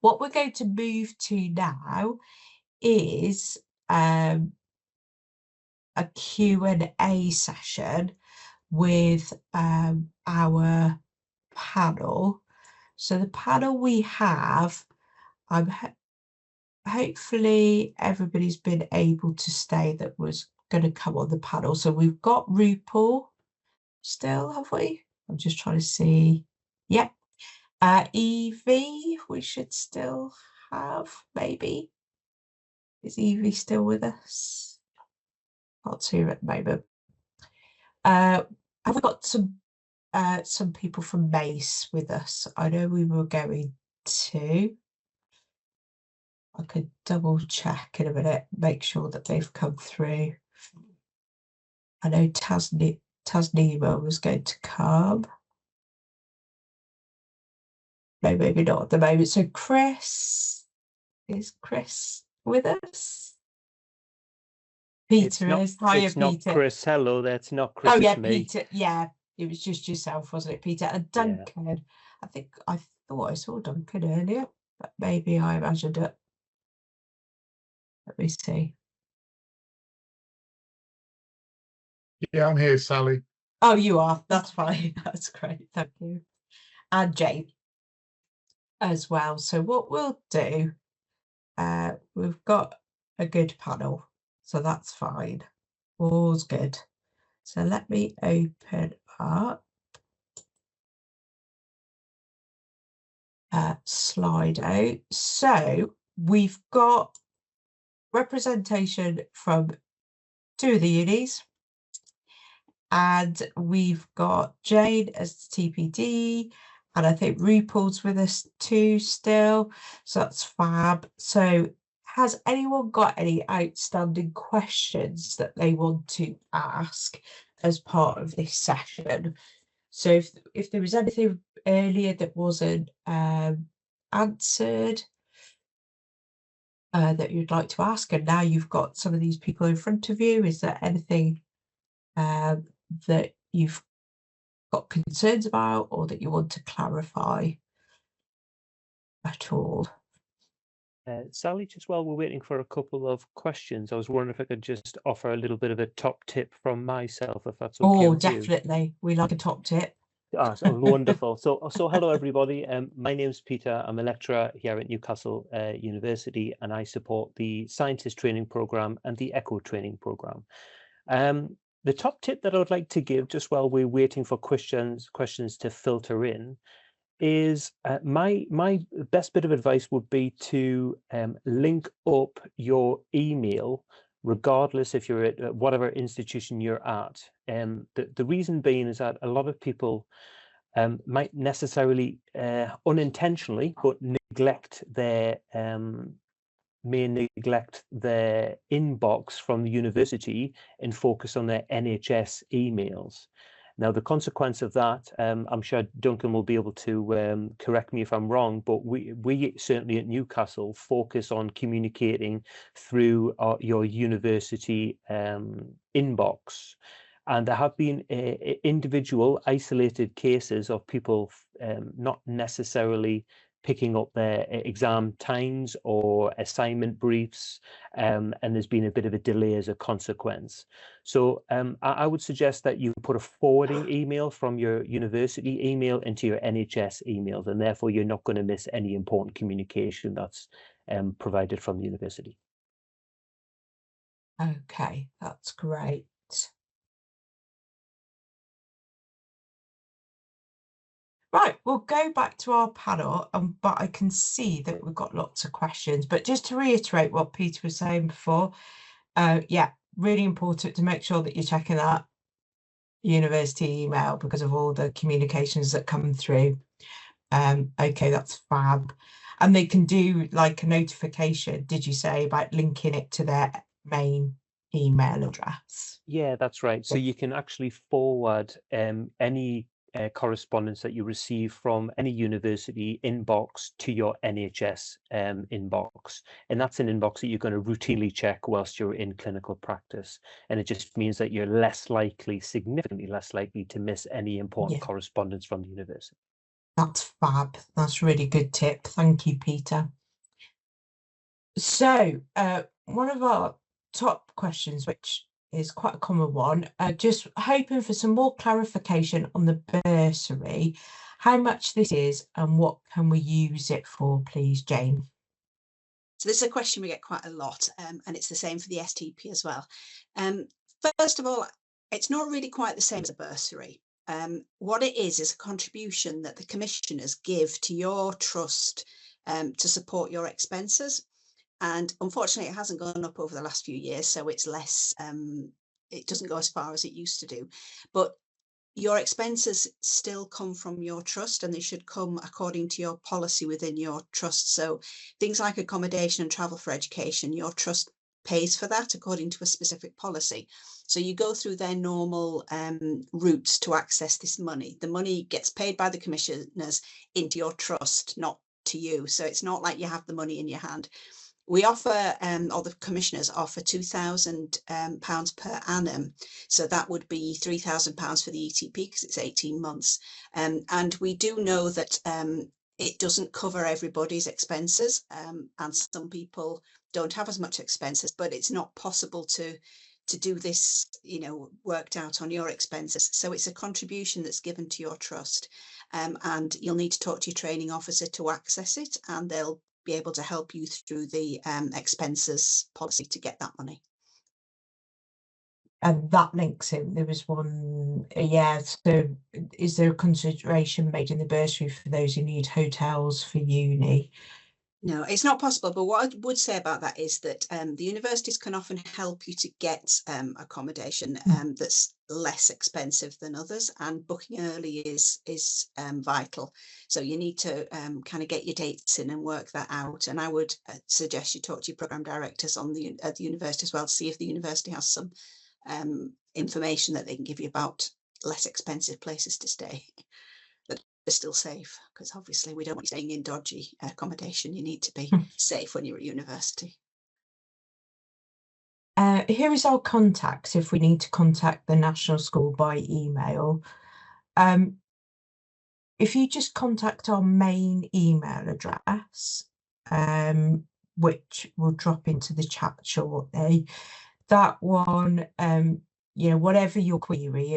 What we're going to move to now is a Q&A session with our panel. So the panel we have, hopefully everybody's been able to stay that was going to come on the panel. So we've got RuPaul still, have we? I'm just trying to see. Yep. Evie, we should still have, maybe. Is Evie still with us? Can't see her at the moment. Have we got some people from Mace with us? I know we were going to. I could double check in a minute, make sure that they've come through. I know Tasnima was going to come. No, maybe not at the moment. So Chris, is Chris with us? Peter is. Hiya, it's not Peter. Chris. Hello, that's not Chris. Oh, yeah, it's me. Peter. Yeah, it was just yourself, wasn't it, Peter? And Duncan. Yeah. I thought I saw Duncan earlier, but maybe I imagined it. Let me see. Yeah, I'm here, Sally. Oh, you are. That's fine. That's great. Thank you. And Jane as well. So what we'll do, we've got a good panel, so that's fine. All's good. So let me open up Slido. So we've got representation from 2 of the unis, and we've got Jane as the TPD, and I think RuPaul's with us too still, so that's fab. So has anyone got any outstanding questions that they want to ask as part of this session? So if there was anything earlier that wasn't answered that you'd like to ask, and now you've got some of these people in front of you, is there anything that you've got concerns about or that you want to clarify at all? Sally, just while we're waiting for a couple of questions, I was wondering if I could just offer a little bit of a top tip from myself, if that's okay. Oh, definitely. We like a top tip. So wonderful. So hello, everybody. My name's Peter. I'm a lecturer here at Newcastle University, and I support the Scientist Training Programme and the Echo Training Programme. The top tip that I would like to give, just while we're waiting for questions to filter in, is my best bit of advice would be to link up your email, regardless if you're at whatever institution you're at. The reason being is that a lot of people might necessarily unintentionally but neglect their inbox from the university and focus on their NHS emails. Now, the consequence of that, I'm sure Duncan will be able to correct me if I'm wrong, but we certainly at Newcastle focus on communicating through your university inbox. And there have been individual isolated cases of people not necessarily picking up their exam times or assignment briefs, and there's been a bit of a delay as a consequence. So I would suggest that you put a forwarding email from your university email into your NHS emails, and therefore you're not going to miss any important communication that's provided from the university. Okay, that's great. Right, we'll go back to our panel, but I can see that we've got lots of questions. But just to reiterate what Peter was saying before, yeah, really important to make sure that you're checking that university email because of all the communications that come through. Okay, that's fab. And they can do like a notification, did you say, about linking it to their main email address? Yeah, that's right. So you can actually forward any correspondence that you receive from any university inbox to your NHS inbox. And that's an inbox that you're going to routinely check whilst you're in clinical practice. And it just means that you're less likely, significantly less likely to miss any important correspondence from the university. That's fab. That's a really good tip. Thank you, Peter. So, one of our top questions, which is quite a common one, just hoping for some more clarification on the bursary, how much this is and what can we use it for, please, Jane? So this is a question we get quite a lot, and it's the same for the STP as well. First of all, it's not really quite the same as a bursary. What it is a contribution that the commissioners give to your trust to support your expenses. And unfortunately, it hasn't gone up over the last few years, so it's less, it doesn't go as far as it used to do. But your expenses still come from your trust, and they should come according to your policy within your trust. So things like accommodation and travel for education, your trust pays for that according to a specific policy. So you go through their normal routes to access this money. The money gets paid by the commissioners into your trust, not to you. So it's not like you have the money in your hand. We offer, or the commissioners offer £2,000 per annum. So that would be £3,000 for the ETP because it's 18 months. And we do know that it doesn't cover everybody's expenses. And some people don't have as much expenses, but it's not possible to do this, you know, worked out on your expenses. So it's a contribution that's given to your trust. And you'll need to talk to your training officer to access it, and they'll be able to help you through the expenses policy to get that money. And that links in, there was one, yeah, so is there a consideration made in the bursary for those who need hotels for uni? No, it's not possible. But what I would say about that is that the universities can often help you to get accommodation that's less expensive than others, and booking early is vital. So you need to kind of get your dates in and work that out. And I would suggest you talk to your programme directors on at the university as well to see if the university has some information that they can give you about less expensive places to stay. They're still safe, because obviously we don't want you staying in dodgy accommodation. You need to be safe when you're at university. Here is our contacts if we need to contact the National School by email. If you just contact our main email address, which will drop into the chat shortly, that one, you know, whatever your query,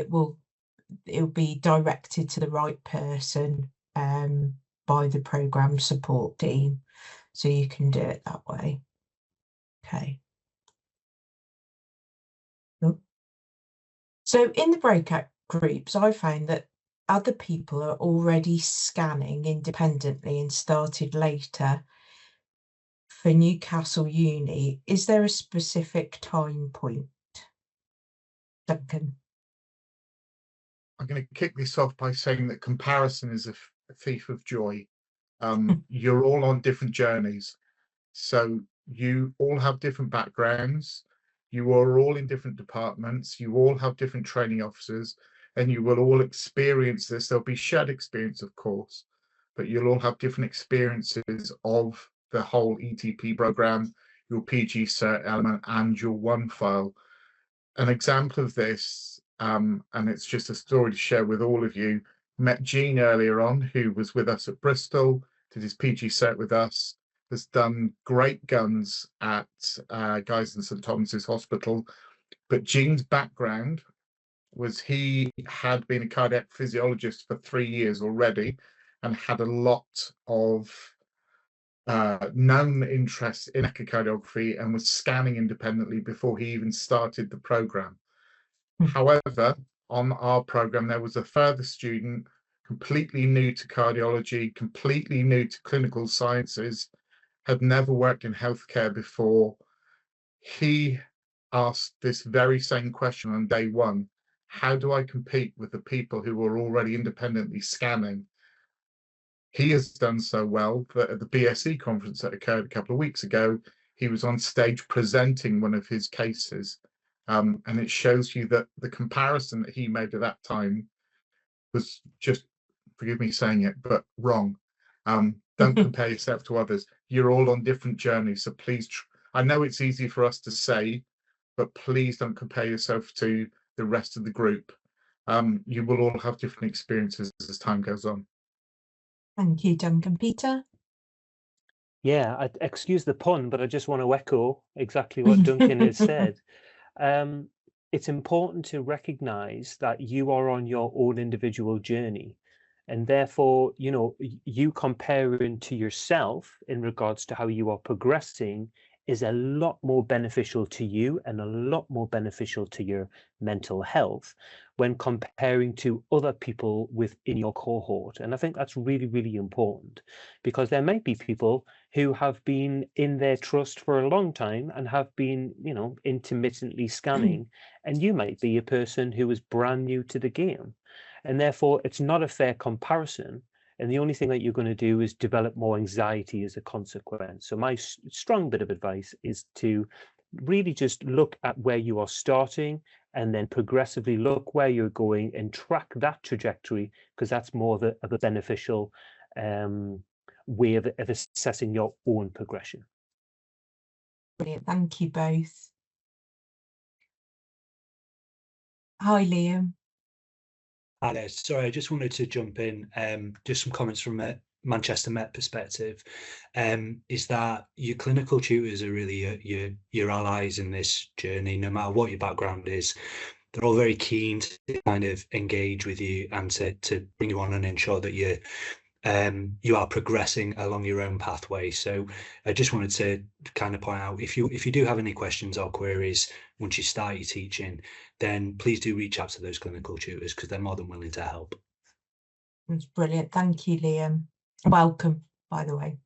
it'll be directed to the right person by the programme support team, so you can do it that way. Okay. So in the breakout groups, I found that other people are already scanning independently and started later. For Newcastle Uni, is there a specific time point? Duncan? I'm going to kick this off by saying that comparison is a thief of joy. You're all on different journeys. So you all have different backgrounds. You are all in different departments. You all have different training officers, and you will all experience this. There'll be shared experience, of course, but you'll all have different experiences of the whole ETP program, your PG cert element, and your one file. An example of this, and it's just a story to share with all of you, met Gene earlier on, who was with us at Bristol, did his PG cert with us, has done great guns at Guy's and St Thomas's Hospital. But Gene's background was he had been a cardiac physiologist for 3 years already and had a lot of known interest in echocardiography and was scanning independently before he even started the program. However, on our program, there was a further student completely new to cardiology, completely new to clinical sciences, had never worked in healthcare before. He asked this very same question on day one: how do I compete with the people who are already independently scanning? He has done so well that at the BSE conference that occurred a couple of weeks ago, he was on stage presenting one of his cases. And it shows you that the comparison that he made at that time was just, forgive me saying it, but wrong. Don't compare yourself to others. You're all on different journeys. So please, I know it's easy for us to say, but please don't compare yourself to the rest of the group. You will all have different experiences as time goes on. Thank you, Duncan. Peter? Yeah, excuse the pun, but I just want to echo exactly what Duncan has said. It's important to recognize that you are on your own individual journey, and therefore, you know, you comparing to yourself in regards to how you are progressing is a lot more beneficial to you and a lot more beneficial to your mental health when comparing to other people within your cohort. And I think that's really, really important, because there might be people who have been in their trust for a long time and have been, you know, intermittently scanning, and you might be a person who is brand new to the game. And therefore, it's not a fair comparison. And the only thing that you're going to do is develop more anxiety as a consequence. So my strong bit of advice is to really just look at where you are starting and then progressively look where you're going and track that trajectory, because that's more of a beneficial way of assessing your own progression. Brilliant. Thank you both. Hi, Liam. Hi there. Sorry, I just wanted to jump in. Just some comments from a Manchester Met perspective. Is that your clinical tutors are really your allies in this journey, no matter what your background is. They're all very keen to kind of engage with you and to bring you on and ensure that you are progressing along your own pathway. So I just wanted to kind of point out, if you do have any questions or queries once you start your teaching, then please do reach out to those clinical tutors, because they're more than willing to help. That's brilliant. Thank you, Liam. Welcome, by the way.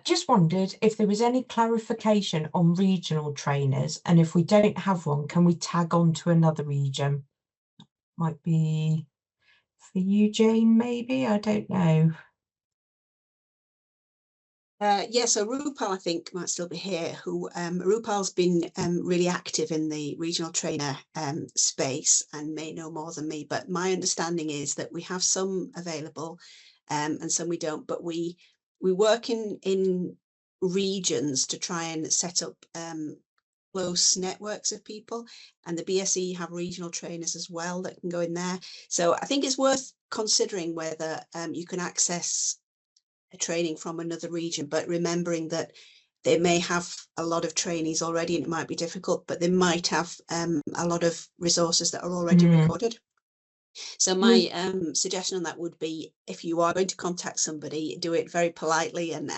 Just wondered if there was any clarification on regional trainers, and if we don't have one, can we tag on to another region? Might be for you, Jane, maybe? I don't know. Yeah, so Rupal, I think, might still be here, who Rupal's been really active in the regional trainer space and may know more than me, but my understanding is that we have some available and some we don't, but we work in regions to try and set up close networks of people, and the BSE have regional trainers as well that can go in there. So I think it's worth considering whether you can access a training from another region, but remembering that they may have a lot of trainees already and it might be difficult, but they might have a lot of resources that are already recorded. So my suggestion on that would be, if you are going to contact somebody, do it very politely and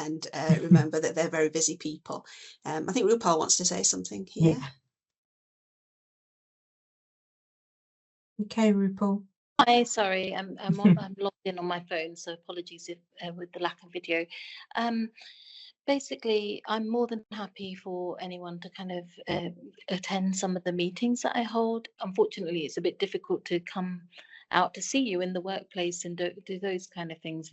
remember that they're very busy people. I think Rupal wants to say something here. Yeah. Okay, Rupal. Hi, sorry, I'm logged in on my phone, so apologies if with the lack of video. Basically, I'm more than happy for anyone to kind of attend some of the meetings that I hold. Unfortunately, it's a bit difficult to come out to see you in the workplace and do those kind of things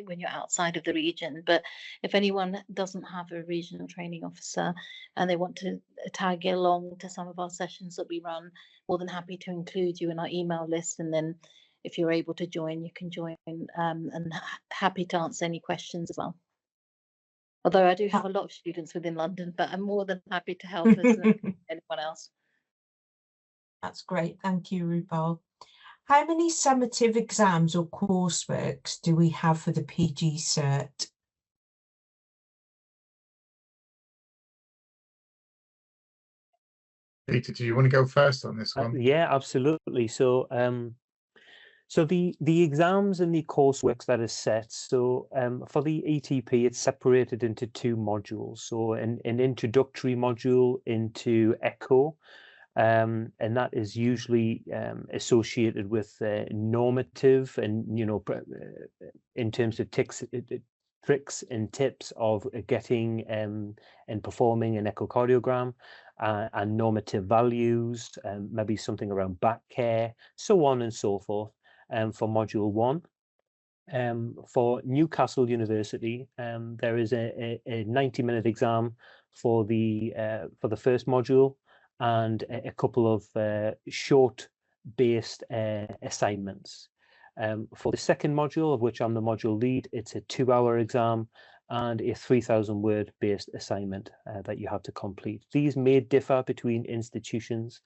when you're outside of the region. But if anyone doesn't have a regional training officer and they want to tag along to some of our sessions that we run, more than happy to include you in our email list. And then if you're able to join, you can join, and happy to answer any questions as well. Although I do have a lot of students within London, but I'm more than happy to help us and anyone else. That's great. Thank you, Rupal. How many summative exams or courseworks do we have for the PG cert? Peter, do you want to go first on this one? Yeah, absolutely. So so the exams and the coursework that is set, so for the ETP, it's separated into two modules. So an introductory module into ECHO, and that is usually associated with normative and, you know, in terms of tricks and tips of getting and performing an echocardiogram, and normative values, maybe something around back care, so on and so forth. For module 1. For Newcastle University, there is a 90-minute exam for the first module, and a couple of short-based assignments. For the second module, of which I'm the module lead, it's a 2-hour exam and a 3,000-word based assignment that you have to complete. These may differ between institutions,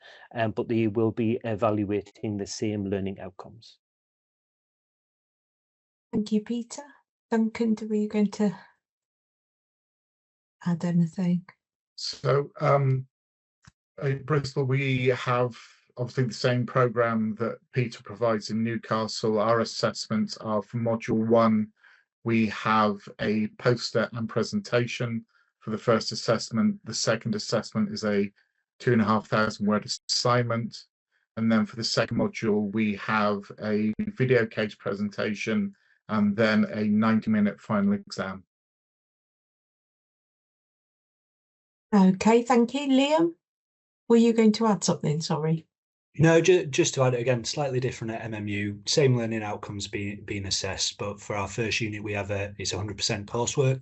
but they will be evaluating the same learning outcomes. Thank you, Peter. Duncan, were you going to add anything? So at Bristol, we have obviously the same programme that Peter provides in Newcastle. Our assessments are for Module 1. We have a poster and presentation for the first assessment. The second assessment is a 2,500 word assignment. And then for the second module, we have a video case presentation and then a 90-minute final exam. Okay, thank you. Liam, were you going to add something? Sorry. No, just to add it again, slightly different at MMU, same learning outcomes being assessed, but for our first unit, we have it's 100% coursework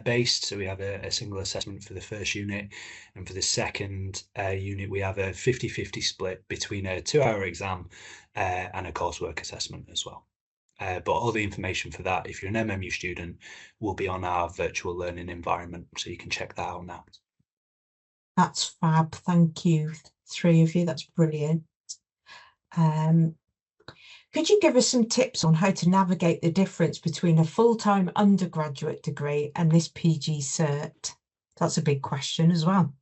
based. So we have a single assessment for the first unit. And for the second unit, we have a 50-50 split between a 2-hour exam and a coursework assessment as well. But all the information for that, if you're an MMU student, will be on our virtual learning environment. So you can check that out now. That's fab. Thank you, 3 of you. That's brilliant. Could you give us some tips on how to navigate the difference between a full-time undergraduate degree and this PG cert? That's a big question as well.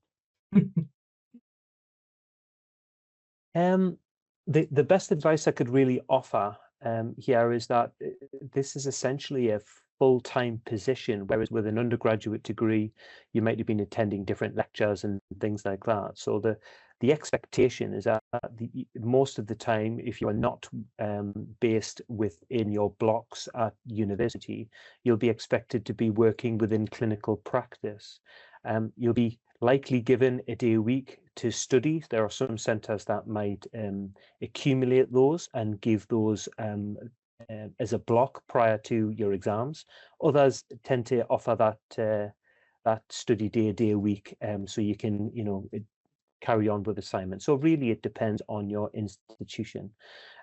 The best advice I could really offer here is that this is essentially a full-time position, whereas with an undergraduate degree, you might have been attending different lectures and things like that. So the expectation is that most of the time, if you are not based within your blocks at university, you'll be expected to be working within clinical practice. You'll be likely given a day a week to study. There are some centres that might accumulate those and give those as a block prior to your exams. Others tend to offer that study day a week, so you can carry on with assignments. So really it depends on your institution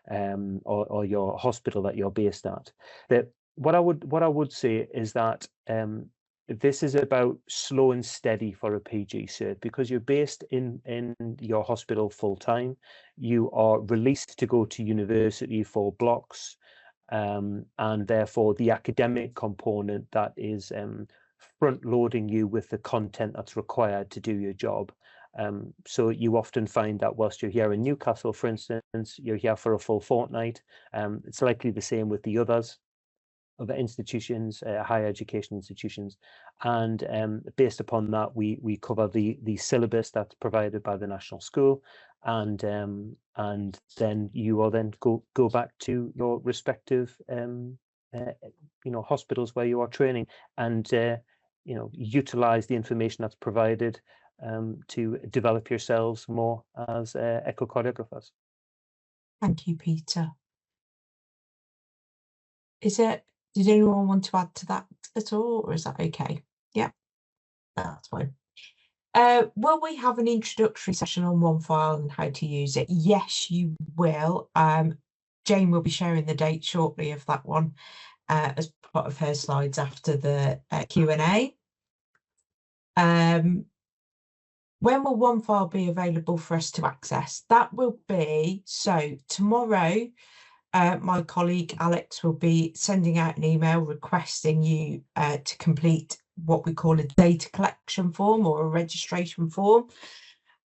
or your hospital that you're based at. What I would say is that this is about slow and steady for a PG cert, because you're based in your hospital full time. You are released to go to university for blocks, and therefore the academic component that is front loading you with the content that's required to do your job. So you often find that whilst you're here in Newcastle, for instance, you're here for a full fortnight. It's likely the same with the other institutions, higher education institutions, and based upon that, we cover the syllabus that's provided by the national school, and then you will then go back to your respective hospitals where you are training, and utilize the information that's provided to develop yourselves more as echocardiographers. Thank you, Peter. Did anyone want to add to that at all, or is that okay? Yeah, that's fine. Will we have an introductory session on OneFile and how to use it? Yes, you will. Jane will be sharing the date shortly of that one as part of her slides after the Q&A. When will OneFile be available for us to access? That will be, so tomorrow, my colleague Alex will be sending out an email requesting you to complete what we call a data collection form or a registration form.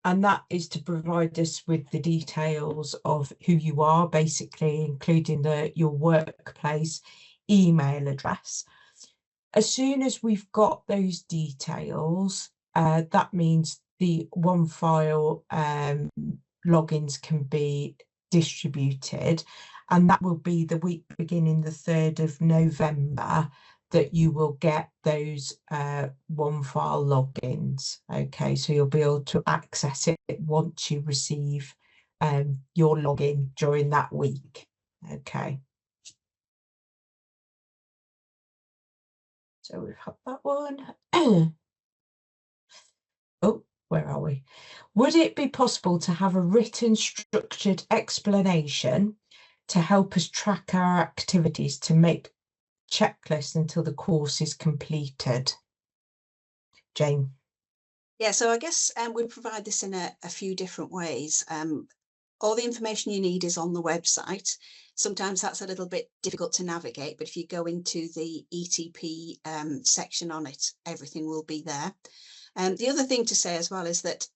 And that is to provide us with the details of who you are, basically, including your workplace email address. As soon as we've got those details, that means the OneFile logins can be distributed, and that will be the week beginning the 3rd of November that you will get those OneFile logins. Okay, so you'll be able to access it once you receive your login during that week. Okay. So we've had that one. Oh, where are we? Would it be possible to have a written structured explanation to help us track our activities to make checklists until the course is completed? Jane. Yeah, so I guess we provide this in a few different ways. all the information you need is on the website. Sometimes that's a little bit difficult to navigate, but if you go into the ETP section on it, everything will be there. And the other thing to say as well is that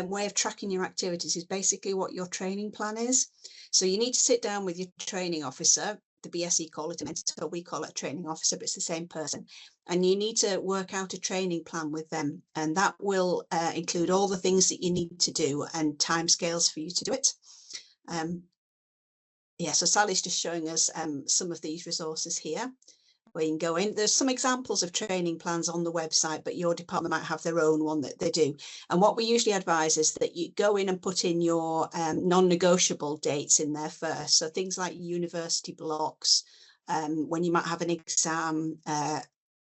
way of tracking your activities is basically what your training plan is. So you need to sit down with your training officer. The BSE call it a mentor, we call it a training officer, but it's the same person. And you need to work out a training plan with them. And that will include all the things that you need to do and timescales for you to do it. Yeah, so Sally's just showing us some of these resources here where you can go in. There's some examples of training plans on the website, but your department might have their own one that they do. And what we usually advise is that you go in and put in your non-negotiable dates in there first. So things like university blocks, when you might have an exam,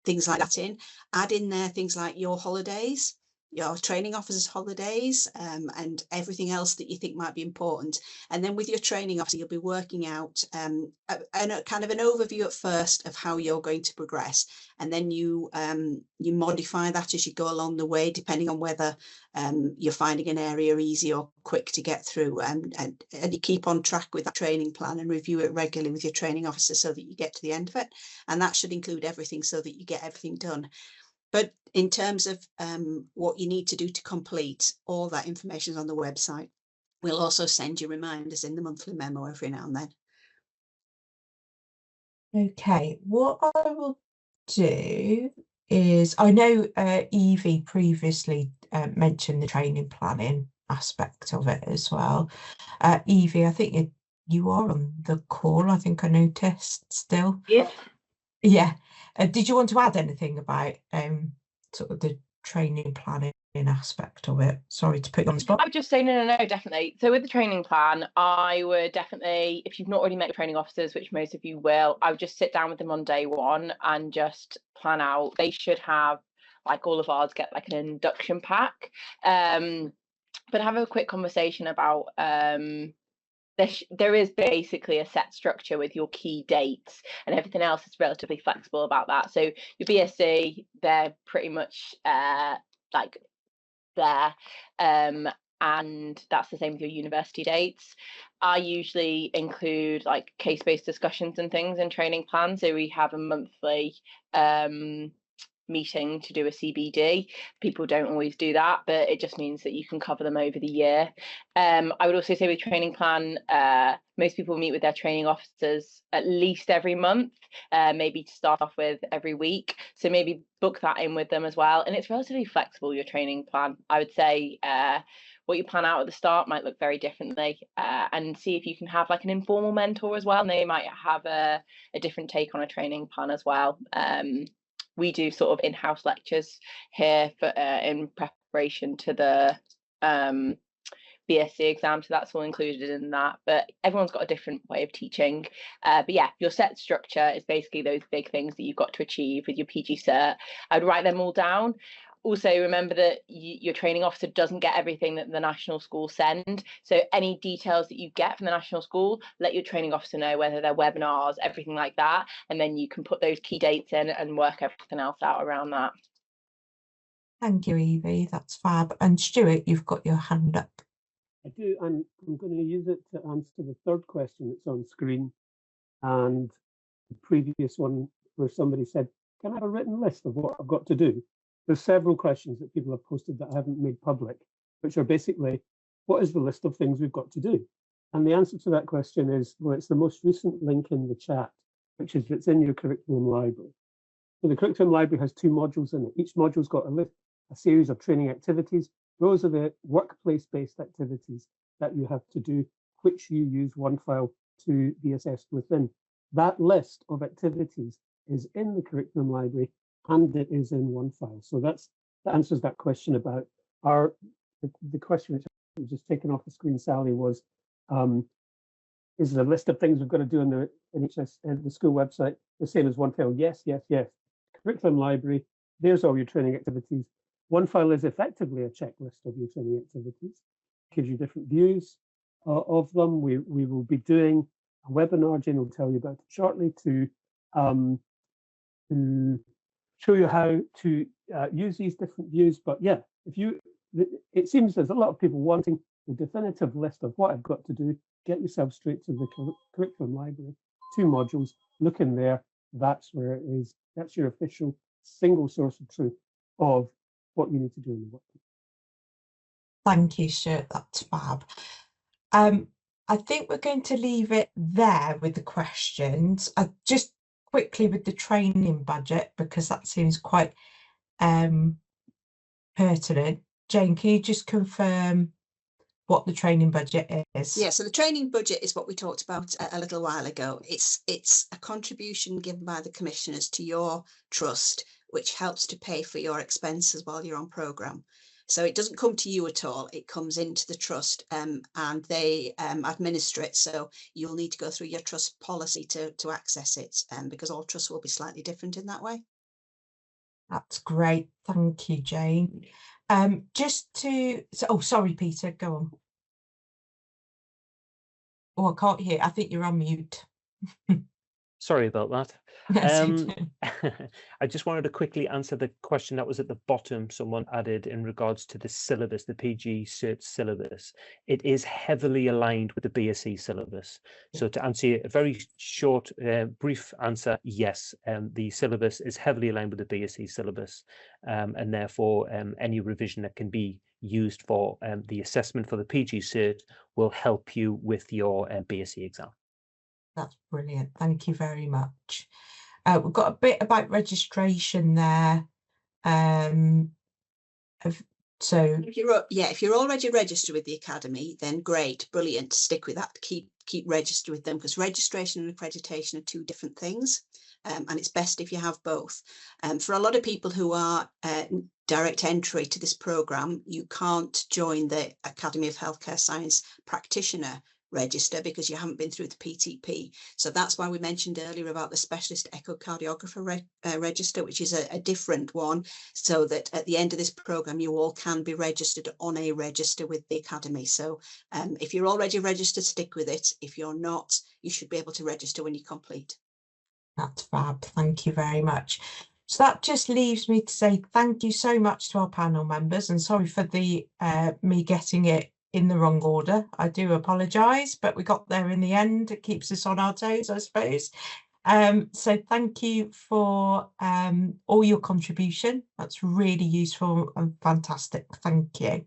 things like that in. Add in there things like your holidays, your training officer's holidays, and everything else that you think might be important. And then with your training officer, you'll be working out a kind of an overview at first of how you're going to progress. And then you modify that as you go along the way, depending on whether you're finding an area easy or quick to get through. And you keep on track with that training plan and review it regularly with your training officer so that you get to the end of it. And that should include everything so that you get everything done. But in terms of what you need to do to complete, all that information is on the website. We'll also send you reminders in the monthly memo every now and then. Okay, what I will do is, I know Evie previously mentioned the training planning aspect of it as well. Evie, I think you are on the call, I think I noticed still. Yeah. Yeah. Did you want to add anything about sort of the training planning aspect of it? Sorry to put you on the spot. I would just say no, definitely. So with the training plan, I would definitely, if you've not already met your training officers, which most of you will, I would just sit down with them on day one and just plan out. They should have, like all of ours, get like an induction pack, but have a quick conversation about there is basically a set structure with your key dates, and everything else is relatively flexible about that. So your BSc, they're pretty much like there, and that's the same with your university dates. I usually include like case-based discussions and things in training plans. So we have a monthly meeting to do a CBD. People don't always do that, but it just means that you can cover them over the year. I would also say with training plan, most people meet with their training officers at least every month, maybe to start off with every week. So maybe book that in with them as well. And it's relatively flexible, your training plan. I would say what you plan out at the start might look very differently, and see if you can have like an informal mentor as well. And they might have a different take on a training plan as well. We do sort of in-house lectures here for in preparation to the BSc exam, so that's all included in that. But everyone's got a different way of teaching. But yeah, your set structure is basically those big things that you've got to achieve with your PG cert. I'd write them all down. Also, remember that your training officer doesn't get everything that the national school send. So any details that you get from the national school, let your training officer know, whether they're webinars, everything like that. And then you can put those key dates in and work everything else out around that. Thank you, Evie. That's fab. And Stuart, you've got your hand up. I do, and I'm going to use it to answer the third question that's on screen, and the previous one where somebody said, can I have a written list of what I've got to do? There's several questions that people have posted that I haven't made public, which are basically, what is the list of things we've got to do? And the answer to that question is, well, it's the most recent link in the chat, which is it's in your curriculum library. So the curriculum library has 2 modules in it. Each module's got a series of training activities. Those are the workplace-based activities that you have to do, which you use OneFile to be assessed within. That list of activities is in the curriculum library, and it is in OneFile. So that answers that question about the question which I was just taken off the screen, Sally, was is the list of things we've got to do in the NHS the school website the same as OneFile? Yes, yes, yes. Curriculum library, there's all your training activities. OneFile is effectively a checklist of your training activities. It gives you different views of them. We will be doing a webinar, Jane will tell you about it shortly, to show you how to use these different views. But yeah, it seems there's a lot of people wanting the definitive list of what I've got to do, get yourself straight to the curriculum library, 2 modules, look in there, that's where it is, that's your official single source of truth of what you need to do in the workplace. Thank you, Stuart, that's fab. I think we're going to leave it there with the questions. Just quickly with the training budget, because that seems quite pertinent. Jane, can you just confirm what the training budget is? Yeah, so the training budget is what we talked about a little while ago. It's a contribution given by the commissioners to your trust, which helps to pay for your expenses while you're on programme. So it doesn't come to you at all, it comes into the trust and they administer it. So you'll need to go through your trust policy to access it, because all trusts will be slightly different in that way. That's great, thank you, Jane. Oh, sorry, Peter, go on. Oh, I can't hear, I think you're on mute. Sorry about that. Yes, I just wanted to quickly answer the question that was at the bottom someone added in regards to the syllabus, the PG Cert syllabus. It is heavily aligned with the BSc syllabus. So to answer you a very short, brief answer, yes, the syllabus is heavily aligned with the BSc syllabus, and therefore any revision that can be used for the assessment for the PG Cert will help you with your BSc exam. That's brilliant. Thank you very much. We've got a bit about registration there. So if you're already registered with the Academy, then great, brilliant. Stick with that. Keep registered with them, because registration and accreditation are 2 different things, and it's best if you have both. For a lot of people who are direct entry to this programme, you can't join the Academy of Healthcare Science Practitioner register because you haven't been through the PTP. So that's why we mentioned earlier about the specialist echocardiographer register, which is a different one, so that at the end of this programme you all can be registered on a register with the Academy. So if you're already registered, stick with it. If you're not, you should be able to register when you complete. that's fab, thank you very much. So that just leaves me to say thank you so much to our panel members, and sorry for the me getting it in the wrong order. I do apologise, but we got there in the end. It keeps us on our toes, I suppose. So thank you for all your contribution. That's really useful and fantastic. Thank you.